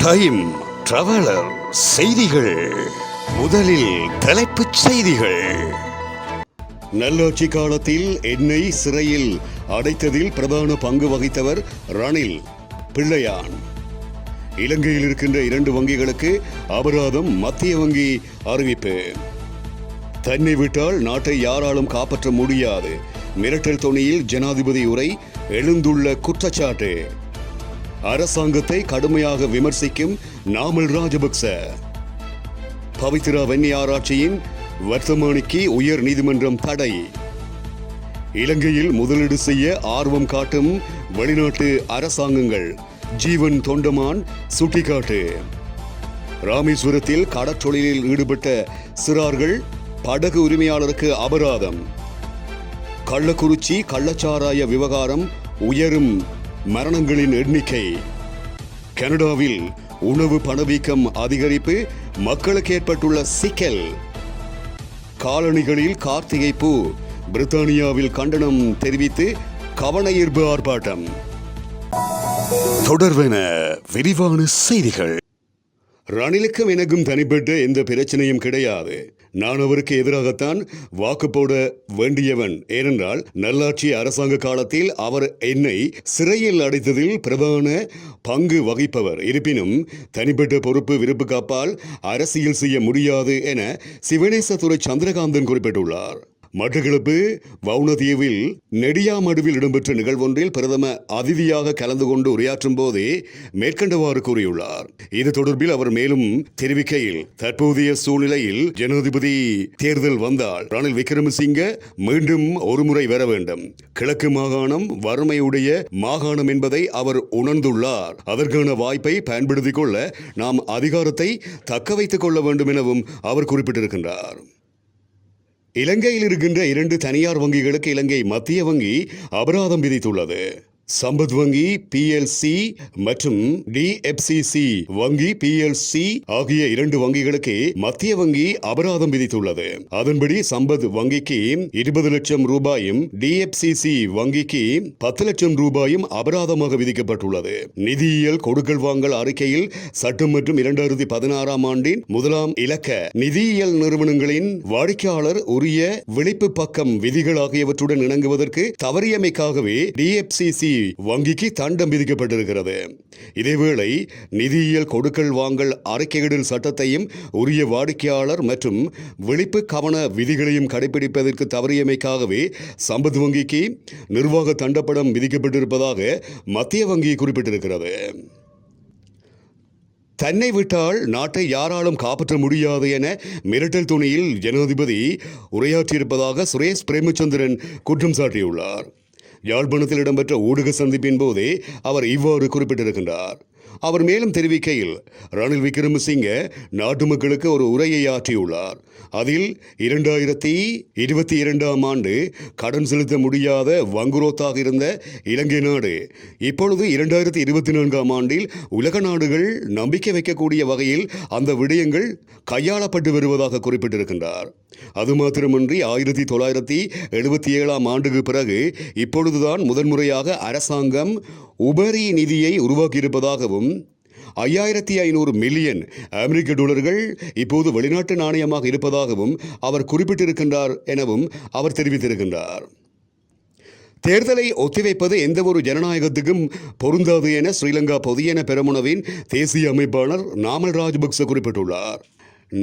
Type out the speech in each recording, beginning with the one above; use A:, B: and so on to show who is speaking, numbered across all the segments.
A: Time traveller செய்திகள். முதலில் தலைப்புச் செய்திகள். நல்லாட்சி காலத்தில் என்னை சிறையில் அடைத்ததில் பிரதான பங்கு வகித்தவர் ரணில் பிள்ளையான். இலங்கையில் இருக்கின்ற 2 வங்கிகளுக்கு அபராதம் மத்திய வங்கி அறிவிப்பு. தன்னை விட்டால் நாட்டை யாராலும் காப்பாற்ற முடியாது. மிரட்டல் தொனியில் ஜனாதிபதி உரை. எழுந்துள்ள குற்றச்சாட்டு. அரசாங்கத்தை கடுமையாக விமர்சிக்கும் நாமல் ராஜபக்ச. பவித்ரா வன்னி ஆராய்ச்சியின் வர்த்தமானிக்கு உயர் நீதிமன்றம் தடை. இலங்கையில் முதலீடு செய்ய ஆர்வம் காட்டும் வெளிநாட்டு அரசாங்கங்கள். ஜீவன் தொண்டமான் சுட்டிக்காட்டு. ராமேஸ்வரத்தில் கடற்றொழிலில் ஈடுபட்ட சிறார்கள் படகு உரிமையாளருக்கு அபராதம். கள்ளக்குறிச்சி கள்ளச்சாராய விவகாரம். உயரும் மரணங்களின் எண்ணிக்கை. கனடாவில் உணவு பணவீக்கம் அதிகரிப்பு. மக்களுக்கு ஏற்பட்டுள்ள சிக்கல். காலணிகளில் கார்த்திகை பூ. பிரித்தானியாவில் கண்டனம் தெரிவித்து கவனஈர்ப்பு ஆர்ப்பாட்டம். தொடர்வென விரிவான செய்திகள். ரணிலுக்கும் எனக்கும் தனிப்பட்ட எந்த பிரச்சனையும் கிடையாது. நான் அவருக்கு எதிராகத்தான் வாக்கு போட வேண்டியவன். ஏனென்றால் நல்லாட்சி அரசாங்க காலத்தில் அவர் என்னை சிறையில் அடைத்ததில் பிரதான பங்கு வகிப்பவர். இருப்பினும் தனிப்பட்ட பொறுப்பு விருப்பு காப்பால் அரசியல் செய்ய முடியாது என சிவனேசதுரை சந்திரகாந்தன் குறிப்பிட்டுள்ளார். மட்டக்களப்பு வவுனதீவில் நெடியாமடுவில் இடம்பெற்ற நிகழ்வொன்றில் பிரதம அதிதியாக கலந்து கொண்டு உரையாற்றும் போதே மேற்கண்டவாறு கூறியுள்ளார். இது தொடர்பில் அவர் மேலும் தெரிவிக்கையில், தற்போதைய சூழ்நிலையில் ஜனாதிபதி தேர்தல் வந்தால் ரணில் விக்ரமசிங்க மீண்டும் ஒருமுறை வர வேண்டும். கிழக்கு மாகாணம் வறுமையுடைய மாகாணம் என்பதை அவர் உணர்ந்துள்ளார். அதற்கான வாய்ப்பை பயன்படுத்திக் கொள்ள நாம் அதிகாரத்தை தக்க வைத்துக் கொள்ள வேண்டும் எனவும் அவர் குறிப்பிட்டிருக்கின்றார். இலங்கையில் இருக்கின்ற 2 தனியார் வங்கிகளுக்கு இலங்கை மத்திய வங்கி அபராதம் விதித்துள்ளது. சம்பத் வங்கி PLC மற்றும் DFCC வங்கி PLC ஆகிய 2 வங்கிகளுக்கு மத்திய வங்கி அபராதம் விதித்துள்ளது. அதன்படி சம்பத் வங்கிக்கு 20 லட்சம் ரூபாயும் DFCC வங்கிக்கு 10 லட்சம் ரூபாயும் அபராதமாக விதிக்கப்பட்டுள்ளது. நிதியியல் கொடுக்கல் வாங்கல் அறிக்கையில் சட்டம் மற்றும் 2016ஆம் ஆண்டின் 1ஆம் இலக்க நிதியியல் நிறுவனங்களின் வாடிக்கையாளர் உரிய விழிப்பு பக்கம் விதிகள் ஆகியவற்றுடன் இணங்குவதற்கு தவறியமைக்காகவே DFCC வங்கிக்கு தண்டம் விதிக்கப்பட்டிருக்கிறது. இதேவேளை நிதியியல் கொடுக்கல் வாங்கல் அறிக்கையிடல் சட்டத்தையும் உரிய வாடிக்கையாளர் மற்றும் விழிப்பு கவன விதிகளையும் கடைபிடிப்பதற்கு தவறியமைக்காகவே சம்பத் வங்கிக்கு நிர்வாக தண்டப்படம் விதிக்கப்பட்டிருப்பதாக மத்திய வங்கி குறிப்பிட்டிருக்கிறது. தன்னை விட்டால் நாட்டை யாராலும் காப்பாற்ற முடியாது என மிரட்டல் துணியில் ஜனாதிபதி உரையாற்றியிருப்பதாக சுரேஷ் பிரேமச்சந்திரன் குற்றம் சாட்டியுள்ளார். யாழ்ப்பாணத்தில் இடம்பெற்ற ஊடக சந்திப்பின் போதே அவர் இவ்வாறு குறிப்பிட்டிருக்கின்றார். அவர் மேலும் தெரிவிக்கையில், ரணில் விக்ரமசிங்க நாட்டு மக்களுக்கு ஒரு உரையை ஆற்றியுள்ளார். அதில் 2022ஆம் ஆண்டு கடன் செலுத்த முடியாத வங்குரோத்தாக இருந்த இலங்கை நாடு இப்பொழுது 2024ஆம் ஆண்டில் உலக நாடுகள் நம்பிக்கை வைக்கக்கூடிய வகையில் அந்த விடயங்கள் கையாளப்பட்டு வருவதாக குறிப்பிட்டிருக்கின்றார். அது மாத்திரமின்றி 1977ஆம் ஆண்டுக்கு பிறகு இப்பொழுதுதான் முதன்முறையாக அரசாங்கம் உபரி நிதியை உருவாக்கியிருப்பதாகவும் 5500 மில்லியன் அமெரிக்க டாலர்கள் இப்போது வெளிநாட்டு நாணயமாக இருப்பதாகவும் அவர் குறிப்பிட்டிருக்கின்றார் எனவும் அவர் தெரிவித்திருக்கின்றார். தேர்தலை ஒத்திவைப்பது எந்தவொரு ஜனநாயகத்துக்கும் பொருந்தாது என ஸ்ரீலங்கா பொதுஜன பெரமுனவின் தேசிய அமைப்பாளர் நாமல் ராஜபக்ச குறிப்பிட்டுள்ளார்.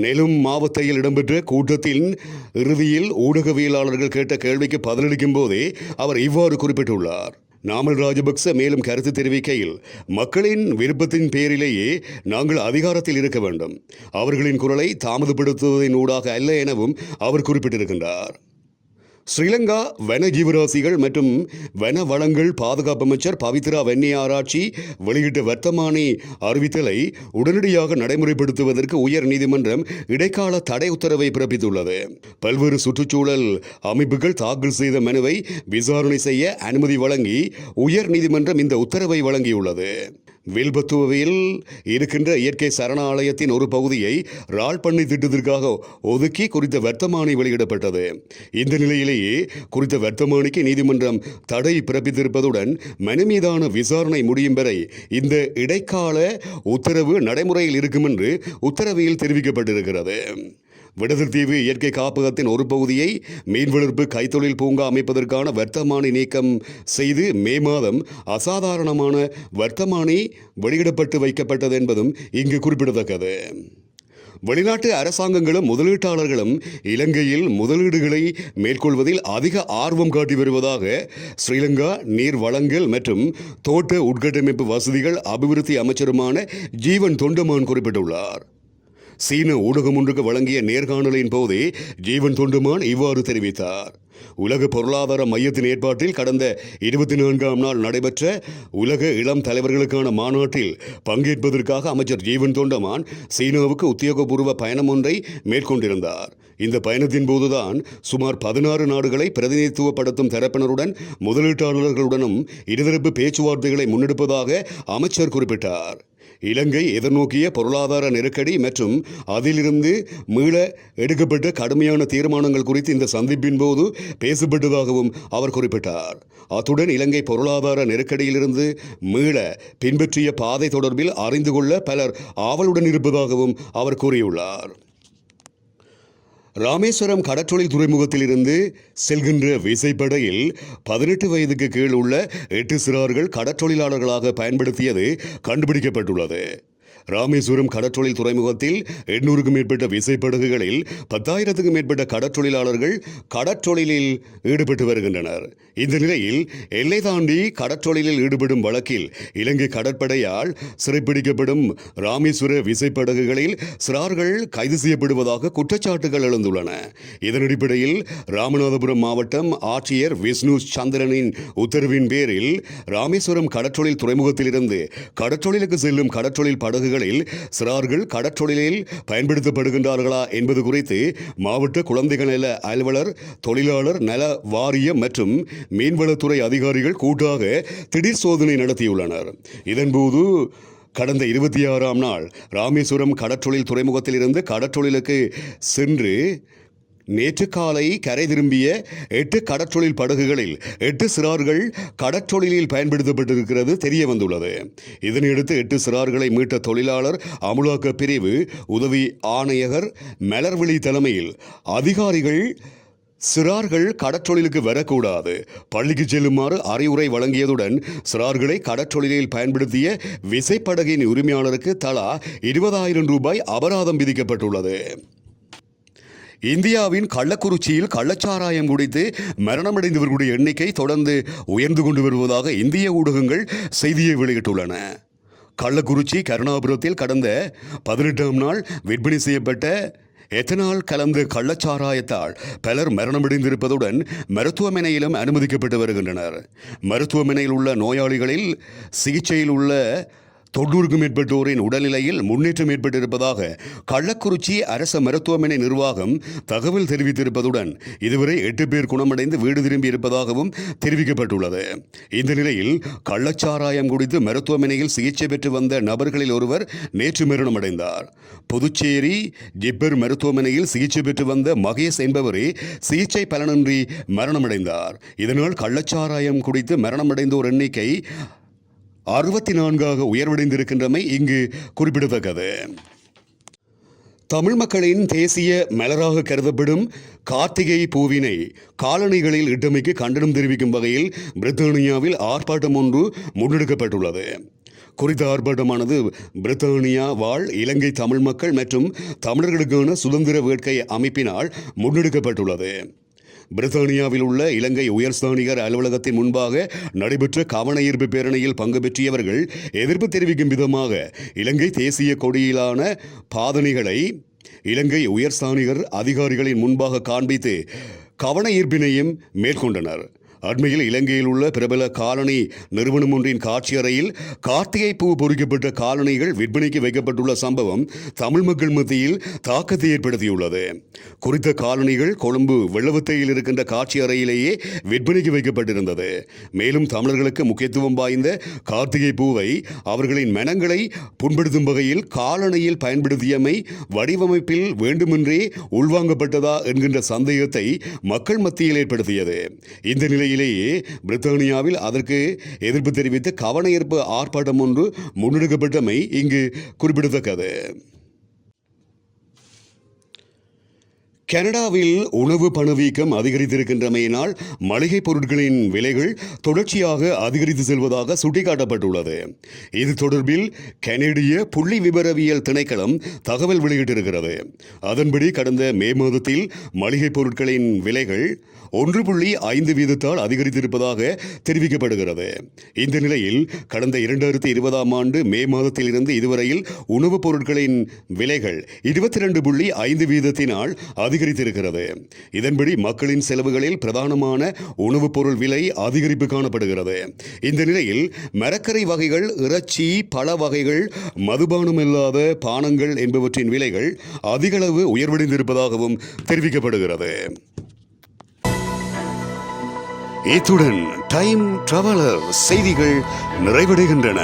A: நெலும் மாவட்டத்தில் இடம்பெற்ற கூட்டத்தின் இறுதியில் ஊடகவியலாளர்கள் கேட்ட கேள்விக்கு பதிலளிக்கும் போதே அவர் இவ்வாறு குறிப்பிட்டுள்ளார். நாமல் ராஜபக்ச மேலும் கருத்து தெரிவிக்கையில், மக்களின் விருப்பத்தின் பேரிலேயே நாங்கள் அதிகாரத்தில் இருக்க வேண்டும். அவர்களின் குரலை தாமதப்படுத்துவதன் ஊடாக அல்ல எனவும் அவர் குறிப்பிட்டிருக்கின்றார். ஸ்ரீலங்கா வன ஜீவராசிகள் மற்றும் வன வளங்கள் பாதுகாப்பு அமைச்சர் பவித்ரா வன்னி ஆராய்ச்சி வெளியிட்ட வர்த்தமானி அறிவித்தலை உடனடியாக நடைமுறைப்படுத்துவதற்கு உயர் நீதிமன்றம் இடைக்கால தடை உத்தரவை பிறப்பித்துள்ளது. பல்வேறு சுற்றுச்சூழல் அமைப்புகள் தாக்கல் செய்த மனுவை விசாரணை செய்ய அனுமதி வழங்கி உயர் நீதிமன்றம் இந்த உத்தரவை வழங்கியுள்ளது. வில்பத்துவையில் இருக்கின்ற இயற்கை சரணாலயத்தின் ஒரு பகுதியை ராழ்பண்ணை திட்டத்திற்காக ஒதுக்கி குறித்த வர்த்தமானி வெளியிடப்பட்டது. இந்த நிலையிலேயே குறித்த வர்த்தமானிக்கு நீதிமன்றம் தடை பிறப்பித்திருப்பதுடன் மனு மீதான விசாரணை முடியும் வரை இந்த இடைக்கால உத்தரவு நடைமுறையில் இருக்கும் என்று உத்தரவில் தெரிவிக்கப்பட்டிருக்கிறது. விடதீவு இயற்கை காப்பகத்தின் ஒரு பகுதியை மீன் வளர்ப்பு கைத்தொழில் பூங்கா அமைப்பதற்கான வர்த்தமானி நீக்கம் செய்து மே மாதம் அசாதாரணமான வர்த்தமானி வெளியிடப்பட்டு வைக்கப்பட்டது என்பதும் இங்கு குறிப்பிடத்தக்கது. வெளிநாட்டு அரசாங்கங்களும் முதலீட்டாளர்களும் இலங்கையில் முதலீடுகளை மேற்கொள்வதில் அதிக ஆர்வம் காட்டி வருவதாக ஸ்ரீலங்கா நீர் வளங்கள் மற்றும் தோட்ட உட்கட்டமைப்பு வசதிகள் அபிவிருத்தி அமைச்சருமான ஜீவன் தொண்டமான் குறிப்பிட்டுள்ளார். சீன ஊடகம் ஒன்றுக்கு வழங்கிய நேர்காணலின் போதே ஜீவன் தொண்டமான் இவ்வாறு தெரிவித்தார். உலக பொருளாதார மையத்தின் ஏற்பாட்டில் கடந்த 24ஆம் நாள் நடைபெற்ற உலக இளம் தலைவர்களுக்கான மாநாட்டில் பங்கேற்பதற்காக அமைச்சர் ஜீவன் தொண்டமான் சீனாவுக்கு உத்தியோகபூர்வ பயணம் ஒன்றை மேற்கொண்டிருந்தார். இந்த பயணத்தின் போதுதான் சுமார் 16 நாடுகளை பிரதிநிதித்துவப்படுத்தும் தரப்பினருடன் முதலீட்டாளர்களுடனும் இருதரப்பு பேச்சுவார்த்தைகளை முன்னெடுப்பதாக அமைச்சர் குறிப்பிட்டார். இலங்கை எதிர்நோக்கிய பொருளாதார நெருக்கடி மற்றும் அதிலிருந்து மீள எடுக்கப்பட்ட கடுமையான தீர்மானங்கள் குறித்து இந்த சந்திப்பின் போது பேசப்பட்டதாகவும் அவர் குறிப்பிட்டார். அத்துடன் இலங்கை பொருளாதார நெருக்கடியிலிருந்து மீள பின்பற்றிய பாதை தொடர்பில் அறிந்து கொள்ள பலர் ஆவலுடன் இருப்பதாகவும் அவர் கூறியுள்ளார். ராமேஸ்வரம் கடற்றொழில் துறைமுகத்தில் இருந்து செல்கின்ற விசைப்படகில் 18 வயதுக்கு கீழ் உள்ள 8 சிறார்கள் கடற்றொழிலாளர்களாக பயன்படுத்தியது கண்டுபிடிக்கப்பட்டுள்ளது. ராமேஸ்வரம் கடற்றொழில் துறைமுகத்தில் 800க்கும் மேற்பட்ட விசைப்படகுகளில் 10,000க்கும் மேற்பட்ட கடற்றொழிலாளர்கள் கடற்றொழிலில் ஈடுபட்டு வருகின்றனர். இந்த நிலையில் எல்லை தாண்டி கடற்றொழிலில் ஈடுபடும் வழக்கில் இலங்கை கடற்படையால் சிறைப்பிடிக்கப்படும் ராமேஸ்வர விசைப்படகுகளில் சிறார்கள் கைது செய்யப்படுவதாக குற்றச்சாட்டுகள் எழுந்துள்ளன. இதன் அடிப்படையில் ராமநாதபுரம் மாவட்டம் ஆட்சியர் விஷ்ணு சந்திரனின் உத்தரவின் பேரில் ராமேஸ்வரம் கடற்றொழில் துறைமுகத்திலிருந்து கடற்றொழிலுக்கு செல்லும் கடற்றொழில் படகுகளில் சிறார்கள் கடற்றொழிலில் பயன்படுத்தப்படுகின்றார்களா என்பது குறித்து மாவட்ட குழந்தைகள் நல அலுவலர், தொழிலாளர் நல வாரியம் மற்றும் மீன்வளத்துறை அதிகாரிகள் கூட்டாக திடீர் சோதனை நடத்தியுள்ளனர். இதன்போது கடந்த 26ஆம் நாள் ராமேஸ்வரம் கடற்றொழில் துறைமுகத்தில் இருந்து கடற்றொழிலுக்கு சென்று நேற்று காலை கரை திரும்பிய 8 கடற்றொழில் படகுகளில் 8 சிறார்கள் கடற்றொழிலில் பயன்படுத்தப்பட்டிருக்கிறது தெரிய வந்துள்ளது. இதனையடுத்து 8 சிறார்களை மீட்ட தொழிலாளர் அமுலாக்க பிரிவு உதவி ஆணையர் மலர்விழி தலைமையில் அதிகாரிகள் சிறார்கள் கடற்றொழிலுக்கு வரக்கூடாது, பள்ளிக்கு செல்லுமாறு அறிவுரை வழங்கியதுடன் சிறார்களை கடற்றொழிலில் பயன்படுத்திய விசைப்படகின் உரிமையாளருக்கு தலா 20,000 ரூபாய் அபராதம் விதிக்கப்பட்டுள்ளது. இந்தியாவின் கள்ளக்குறிச்சியில் கள்ளச்சாராயம் குடித்து மரணமடைந்தவர்களுடைய எண்ணிக்கை தொடர்ந்து உயர்ந்து கொண்டு வருவதாக இந்திய ஊடகங்கள் செய்தியை வெளியிட்டுள்ளன. கள்ளக்குறிச்சி கருணாபுரத்தில் கடந்த 18ஆம் நாள் விற்பனை செய்யப்பட்ட எத்தனால் கலந்த கள்ளச்சாராயத்தால் பலர் மரணமடைந்திருப்பதுடன் மருத்துவமனையிலும் அனுமதிக்கப்பட்டு வருகின்றனர். மருத்துவமனையில் உள்ள நோயாளிகளில் சிகிச்சையில் உள்ள 90க்கும் மேற்பட்டோரின் உடல்நிலையில் முன்னேற்றம் ஏற்பட்டிருப்பதாக கள்ளக்குறிச்சி அரசு மருத்துவமனை நிர்வாகம் தகவல் தெரிவித்திருப்பதுடன் இதுவரை 8 பேர் குணமடைந்து வீடு திரும்பி இருப்பதாகவும் தெரிவிக்கப்பட்டுள்ளது. இந்த நிலையில் கள்ளச்சாராயம் குடித்து மருத்துவமனையில் சிகிச்சை பெற்று வந்த நபர்களில் ஒருவர் நேற்று மரணமடைந்தார். புதுச்சேரி ஜிப்பர் மருத்துவமனையில் சிகிச்சை பெற்று வந்த மகேஷ் என்பவரே சிகிச்சை பலனின்றி மரணமடைந்தார். இதனால் கள்ளச்சாராயம் குடித்து மரணமடைந்தோர் எண்ணிக்கை 64ஆக உயர்வடைந்திருக்கின்றமை இங்கு குறிப்பிடத்தக்கது. தமிழ் மக்களின் தேசிய மலராக கருதப்படும் கார்த்திகை பூவினை காலணிகளில் இட்டமைக்கு கண்டனம் தெரிவிக்கும் வகையில் பிரித்தானியாவில் ஆர்ப்பாட்டம் ஒன்று முன்னெடுக்கப்பட்டுள்ளது. குறித்த ஆர்ப்பாட்டமானது பிரித்தானியா வாழ் இலங்கை தமிழ் மக்கள் மற்றும் தமிழர்களுக்கான சுதந்திர வேட்கை அமைப்பினால் முன்னெடுக்கப்பட்டுள்ளது. பிரித்தானியாவில் உள்ள இலங்கை உயர்ஸ்தானிகர் அலுவலகத்தின் முன்பாக நடைபெற்ற கவன ஈர்ப்பு பேரணியில் பங்கு பெற்றியவர்கள் எதிர்ப்பு தெரிவிக்கும் விதமாக இலங்கை தேசிய கொடியிலான பாதணிகளை இலங்கை உயர்ஸ்தானிகர் அதிகாரிகளின் முன்பாக காண்பித்து கவன ஈர்ப்பினையும் மேற்கொண்டனர். அண்மையில் இலங்கையில் உள்ள பிரபல காலனி நிறுவனம் ஒன்றின் காட்சி அறையில் கார்த்திகை பூ பொறிக்கப்பட்ட காலணிகள் விற்பனைக்கு வைக்கப்பட்டுள்ள சம்பவம் தமிழ் மக்கள் மத்தியில் தாக்கத்தை ஏற்படுத்தியுள்ளது. குறித்த காலணிகள் கொழும்பு வெள்ளவத்தையில் இருக்கின்ற காட்சி அறையிலேயே விற்பனைக்கு வைக்கப்பட்டிருந்தது. மேலும் தமிழர்களுக்கு முக்கியத்துவம் வாய்ந்த கார்த்திகை பூவை அவர்களின் மனங்களை புண்படுத்தும் வகையில் காலணியில் பயன்படுத்தியமை வடிவமைப்பில் வேண்டுமென்றே உள்வாங்கப்பட்டதா என்கின்ற சந்தேகத்தை மக்கள் மத்தியில் ஏற்படுத்தியது. இந்த நிலையிலேயே பிரித்தானியாவில் அதற்கு எதிர்ப்பு தெரிவித்து கவனஈர்ப்பு ஆர்ப்பாட்டம் ஒன்று முன்னெடுக்கப்பட்டமை இங்கு குறிப்பிடத்தக்கது. கனடாவில் உணவு பணவீக்கம் அதிகரித்திருக்கின்றமையினால் மளிகை பொருட்களின் விலைகள் தொடர்ச்சியாக அதிகரித்து செல்வதாக சுட்டிக்காட்டப்பட்டுள்ளது. இது தொடர்பில் கனேடிய புள்ளி விபரவியல் திணைக்களம் தகவல் வெளியிட்டிருக்கிறது. அதன்படி கடந்த மே மாதத்தில் மளிகை பொருட்களின் விலைகள் 1.5 வீதத்தால் அதிகரித்திருப்பதாக தெரிவிக்கப்படுகிறது. இந்த நிலையில் கடந்த 2020ஆம் ஆண்டு மே மாதத்தில் இருந்து இதுவரையில் உணவுப் பொருட்களின் விலைகள் 22.5 வீதத்தினால் அதிகரித்திருக்கிறது. இதன்படி மக்களின் செலவுகளில் பிரதானமான உணவுப் பொருள் விலை அதிகரிப்பு காணப்படுகிறது. இந்த நிலையில் மரக்கரை வகைகள், இறைச்சி, பழ வகைகள், மதுபானம் இல்லாத பானங்கள் என்பவற்றின் விலைகள் அதிகளவு உயர்வடைந்திருப்பதாகவும் தெரிவிக்கப்படுகிறது. இத்துடன் டைம் டிராவலர் செய்திகள் நிறைவடைகின்றன.